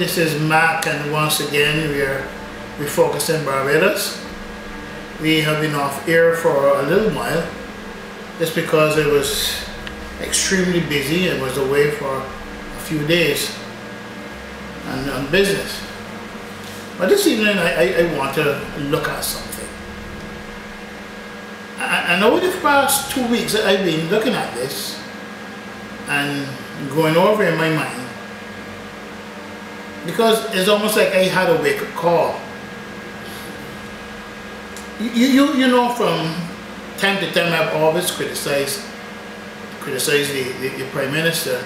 this is Mac, and once again we are refocusing Barbados. We have been off air for a little while just because it was extremely busy and was away for a few days and on business. But this evening I want to look at something. And over the past 2 weeks I've been looking at this and going over in my mind, because it's almost like I had a wake-up call. You know, from time to time I've always criticized the Prime Minister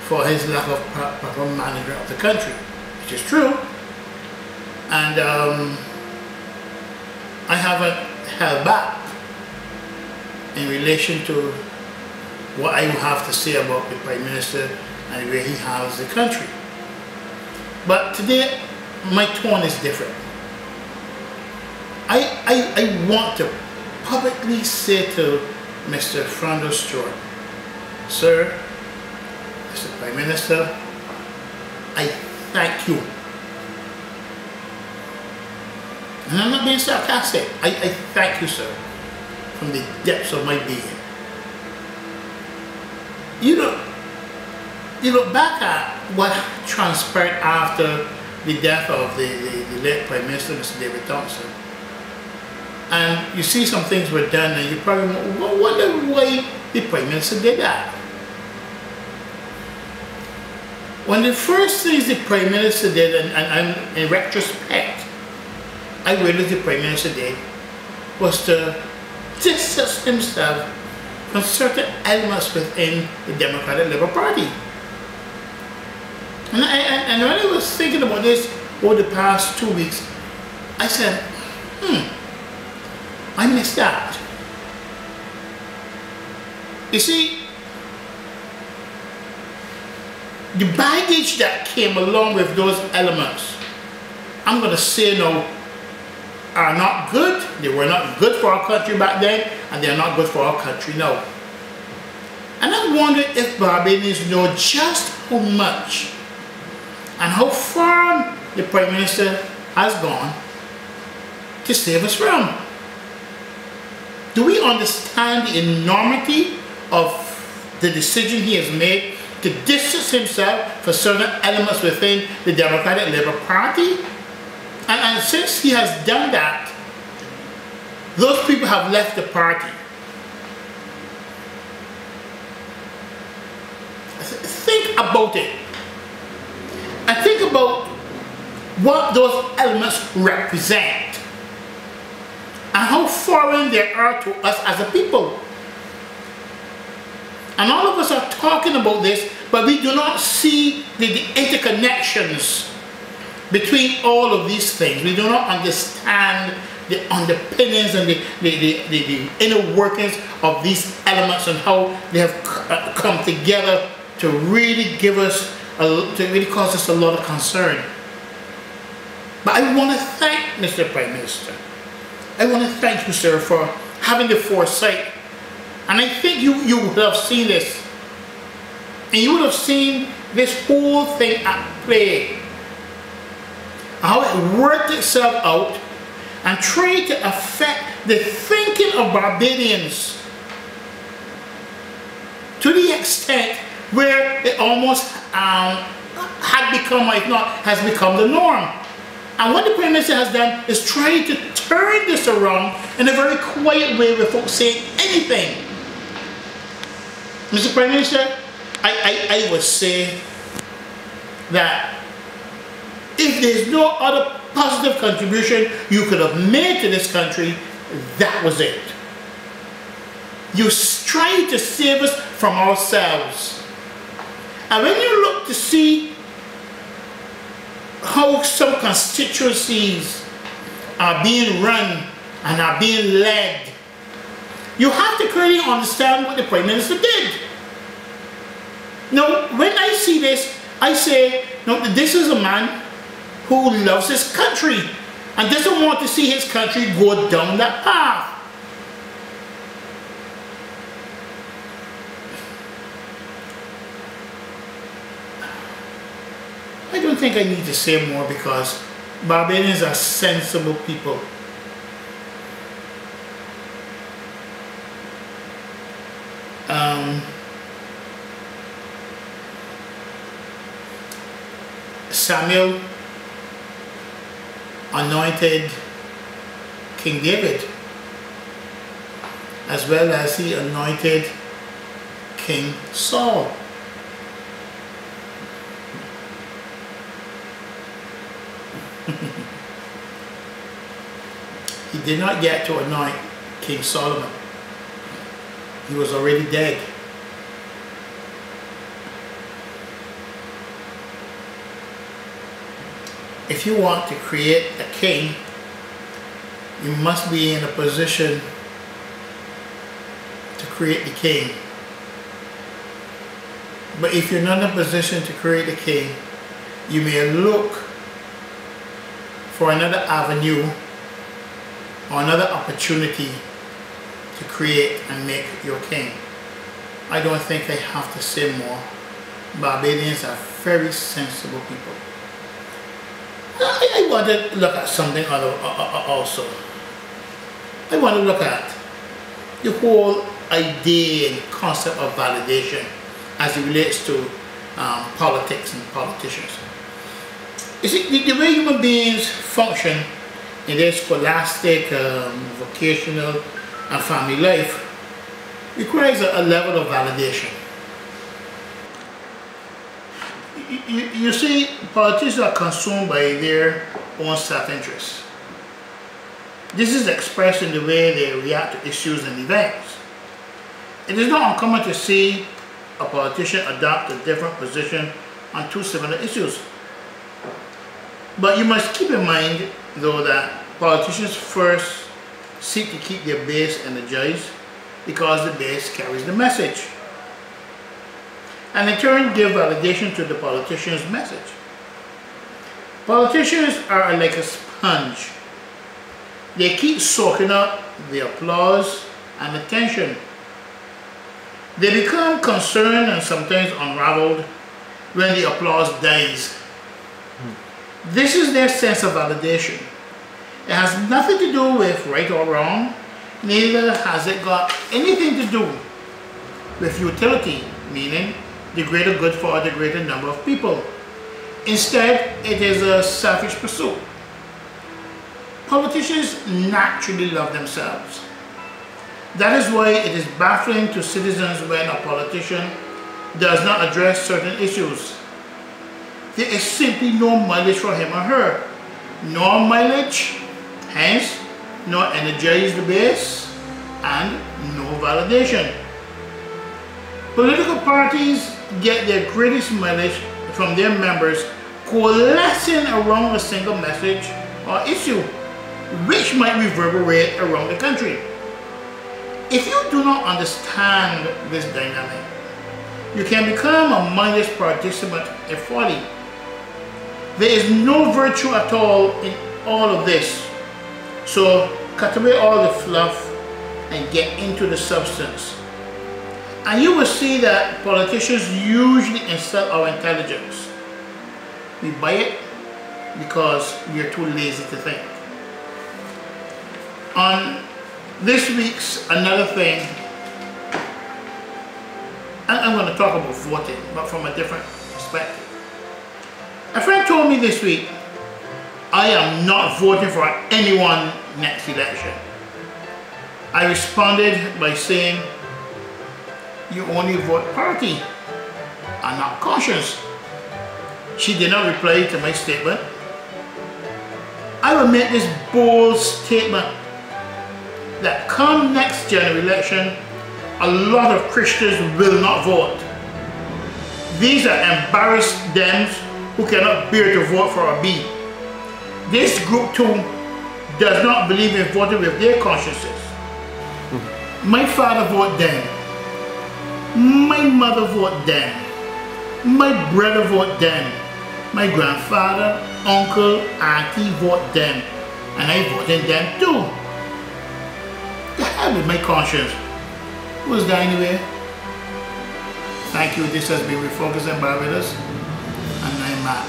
for his lack of proper management of the country, which is true. And I haven't held back in relation to what I have to say about the Prime Minister and the way he handles the country. But today, my tone is different. I want to publicly say to Mr. Fernando Stewart, sir, Mr. Prime Minister, I thank you. And I'm not being sarcastic. I thank you, sir, from the depths of my being. You look back at what transpired after the death of the late Prime Minister, Mr. David Thompson, and you see some things were done, and you probably wonder why the Prime Minister did that. One of the first things the Prime Minister did, and in retrospect, I realized the Prime Minister did, was to distance himself from certain elements within the Democratic Labour Party. And when I was thinking about this over the past 2 weeks, I said, I missed that. You see, the baggage that came along with those elements, I'm going to say now, are not good. They were not good for our country back then, and they are not good for our country now. And I wonder if Barbadians know just how much and how far the Prime Minister has gone to save us from. Do we understand the enormity of the decision he has made to distance himself from certain elements within the Democratic Labour Party? And since he has done that, those people have left the party. Think about it. And think about what those elements represent and how foreign they are to us as a people. And all of us are talking about this, but we do not see the interconnections between all of these things. We do not understand the underpinnings and the inner workings of these elements and how they have come together to really give us, to really cause us a lot of concern. But I want to thank Mr. Prime Minister. I want to thank you, sir, for having the foresight. And I think you would have seen this. And you would have seen this whole thing at play. How it worked itself out and tried to affect the thinking of Barbadians to the extent where it almost had become, if not, has become the norm. And what the Prime Minister has done is try to turn this around in a very quiet way without saying anything. Mr. Prime Minister, I would say that if there's no other positive contribution you could have made to this country, that was it. You tried to save us from ourselves. And when you look to see how some constituencies are being run and are being led, you have to clearly understand what the Prime Minister did. Now, when I see this, I say, no, this is a man who loves his country and doesn't want to see his country go down that path. I don't think I need to say more because Barbadians are sensible people. Samuel anointed King David as well as he anointed King Saul. He did not get to anoint King Solomon. He was already dead. If you want to create a king, you must be in a position to create the king. But if you're not in a position to create a king, you may look for another avenue or another opportunity to create and make your king. I don't think I have to say more. Barbadians are very sensible people. I want to look at something also. I want to look at the whole idea and concept of validation as it relates to politics and politicians. You see, the way human beings function in their scholastic, vocational, and family life requires a level of validation. You see, politicians are consumed by their own self-interest. This is expressed in the way they react to issues and events. It is not uncommon to see a politician adopt a different position on two similar issues. But you must keep in mind, though, that politicians first seek to keep their base energized because the base carries the message, and in turn give validation to the politician's message. Politicians are like a sponge. They keep soaking up the applause and attention. They become concerned and sometimes unraveled when the applause dies. This is their sense of validation. It has nothing to do with right or wrong, neither has it got anything to do with utility, meaning the greater good for the greater number of people. Instead, it is a selfish pursuit. Politicians naturally love themselves. That is why it is baffling to citizens when a politician does not address certain issues. There is simply no mileage for him or her. No mileage, hence no energize the base, and no validation. Political parties get their greatest mileage from their members coalescing around a single message or issue, which might reverberate around the country. If you do not understand this dynamic, you can become a mindless participant in folly. There is no virtue at all in all of this. So cut away all the fluff and get into the substance. And you will see that politicians usually insult our intelligence. We buy it because we are too lazy to think. On this week's another thing, I'm going to talk about voting, but from a different perspective. A friend told me this week, I am not voting for anyone next election. I responded by saying, you only vote party and not conscience. She did not reply to my statement. I will make this bold statement that come next general election, a lot of Christians will not vote. These are embarrassed Dems who cannot bear to vote for a B. This group too does not believe in voting with their consciences. My father voted Dem. My mother voted Dem. My brother voted Dem. My grandfather, uncle, auntie voted Dem. And I voted Dem too. The hell with my conscience. Was that anyway? Thank you. This has been Refocusing Barbados. And I'm Mark.